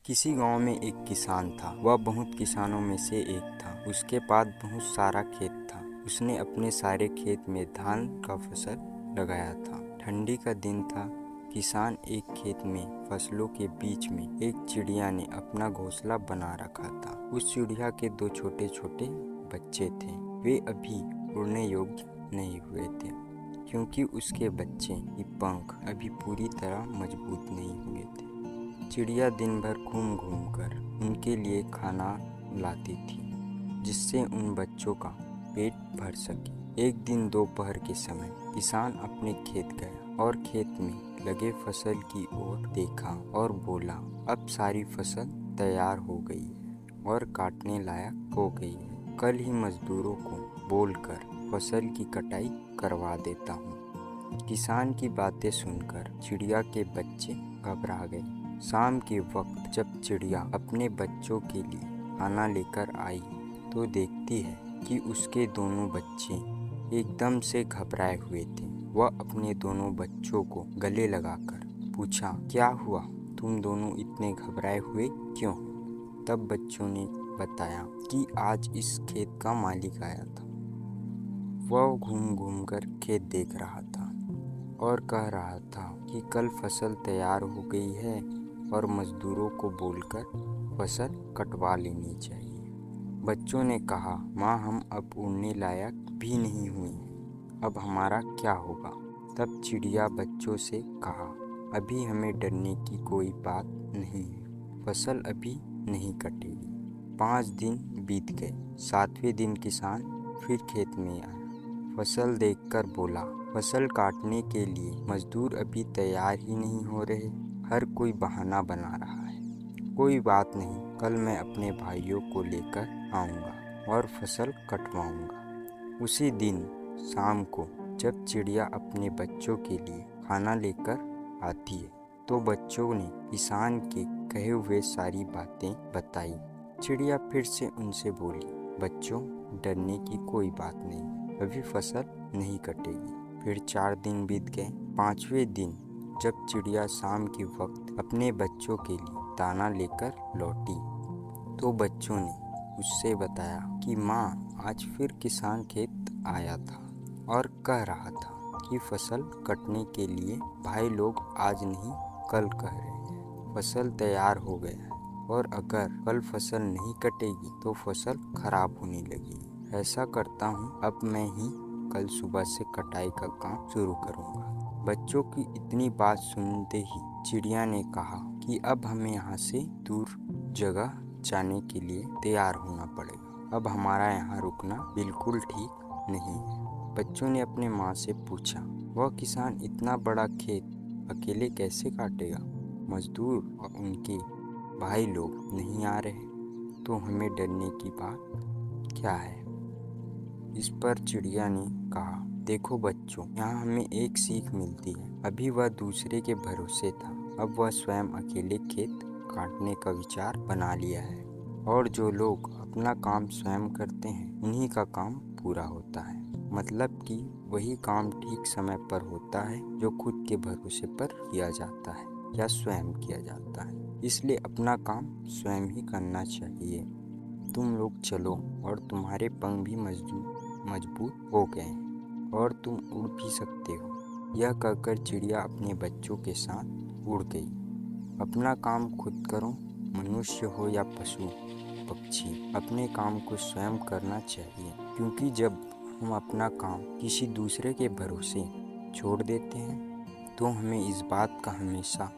किसी गांव में एक किसान था। वह बहुत किसानों में से एक था। उसके पास बहुत सारा खेत था। उसने अपने सारे खेत में धान का फसल लगाया था। ठंडी का दिन था। किसान एक खेत में फसलों के बीच में एक चिड़िया ने अपना घोंसला बना रखा था। उस चिड़िया के दो छोटे छोटे बच्चे थे। वे अभी उड़ने योग्य नहीं हुए थे, क्योंकि उसके बच्चे के पंख अभी पूरी तरह मजबूत नहीं हुए थे। चिड़िया दिन भर घूम घूम कर उनके लिए खाना लाती थी, जिससे उन बच्चों का पेट भर सके। एक दिन दोपहर के समय किसान अपने खेत गया और खेत में लगे फसल की ओर देखा और बोला, अब सारी फसल तैयार हो गई है और काटने लायक हो गई है। कल ही मजदूरों को बोलकर फसल की कटाई करवा देता हूँ। किसान की बातें सुनकर चिड़िया के बच्चे घबरा गए। शाम के वक्त जब चिड़िया अपने बच्चों के लिए खाना लेकर आई तो देखती है कि उसके दोनों बच्चे एकदम से घबराए हुए थे। वह अपने दोनों बच्चों को गले लगाकर पूछा, क्या हुआ? तुम दोनों इतने घबराए हुए क्यों? तब बच्चों ने बताया कि आज इस खेत का मालिक आया था। वह घूम घूम कर खेत देख रहा था और कह रहा था कि कल फसल तैयार हो गई है और मजदूरों को बोलकर फसल कटवा लेनी चाहिए। बच्चों ने कहा, माँ, हम अब उड़ने लायक भी नहीं हुए हैं, अब हमारा क्या होगा? तब चिड़िया बच्चों से कहा, अभी हमें डरने की कोई बात नहीं है, फसल अभी नहीं कटेगी। 5 दिन बीत गए। 7वें दिन किसान फिर खेत में आया। फसल देखकर बोला, फसल काटने के लिए मजदूर अभी तैयार ही नहीं हो रहे। हर कोई बहाना बना रहा है। कोई बात नहीं, कल मैं अपने भाइयों को लेकर आऊँगा और फसल कटवाऊँगा। उसी दिन शाम को जब चिड़िया अपने बच्चों के लिए खाना लेकर आती है तो बच्चों ने किसान के कहे हुए सारी बातें बताई। चिड़िया फिर से उनसे बोली, बच्चों, डरने की कोई बात नहीं, अभी फसल नहीं कटेगी। फिर 4 दिन बीत गए। 5वें दिन जब चिड़िया शाम के वक्त अपने बच्चों के लिए दाना लेकर लौटी तो बच्चों ने उससे बताया कि माँ, आज फिर किसान खेत आया था और कह रहा था कि फसल कटने के लिए भाई लोग आज नहीं कल कह रहे हैं। फसल तैयार हो गया है और अगर कल फसल नहीं कटेगी तो फसल खराब होने लगेगी। ऐसा करता हूँ, अब मैं ही कल सुबह से कटाई का काम शुरू करूँगा। बच्चों की इतनी बात सुनते ही चिड़िया ने कहा कि अब हमें यहाँ से दूर जगह जाने के लिए तैयार होना पड़ेगा। अब हमारा यहाँ रुकना बिल्कुल ठीक नहीं है। बच्चों ने अपने माँ से पूछा, वह किसान इतना बड़ा खेत अकेले कैसे काटेगा? मजदूर और उनके भाई लोग नहीं आ रहे, तो हमें डरने की बात क्या है? इस पर चिड़िया ने कहा, देखो बच्चों, यहाँ हमें एक सीख मिलती है। अभी वह दूसरे के भरोसे था, अब वह स्वयं अकेले खेत काटने का विचार बना लिया है। और जो लोग अपना काम स्वयं करते हैं उन्हीं का काम पूरा होता है। मतलब कि वही काम ठीक समय पर होता है जो खुद के भरोसे पर किया जाता है या स्वयं किया जाता है। इसलिए अपना काम स्वयं ही करना चाहिए। तुम लोग चलो और तुम्हारे पंख भी मजबूत हो गए और तुम उड़ भी सकते हो। यह कहकर चिड़िया अपने बच्चों के साथ उड़ गई। अपना काम खुद करो, मनुष्य हो या पशु पक्षी, अपने काम को स्वयं करना चाहिए, क्योंकि जब हम अपना काम किसी दूसरे के भरोसे छोड़ देते हैं तो हमें इस बात का हमेशा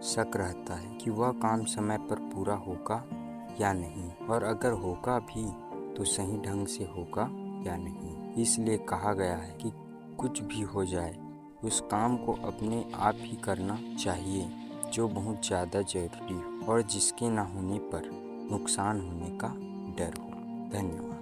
शक रहता है कि वह काम समय पर पूरा होगा या नहीं, और अगर होगा भी तो सही ढंग से होगा या नहीं। इसलिए कहा गया है कि कुछ भी हो जाए उस काम को अपने आप ही करना चाहिए जो बहुत ज़्यादा जरूरी हो और जिसके ना होने पर नुकसान होने का डर हो। धन्यवाद।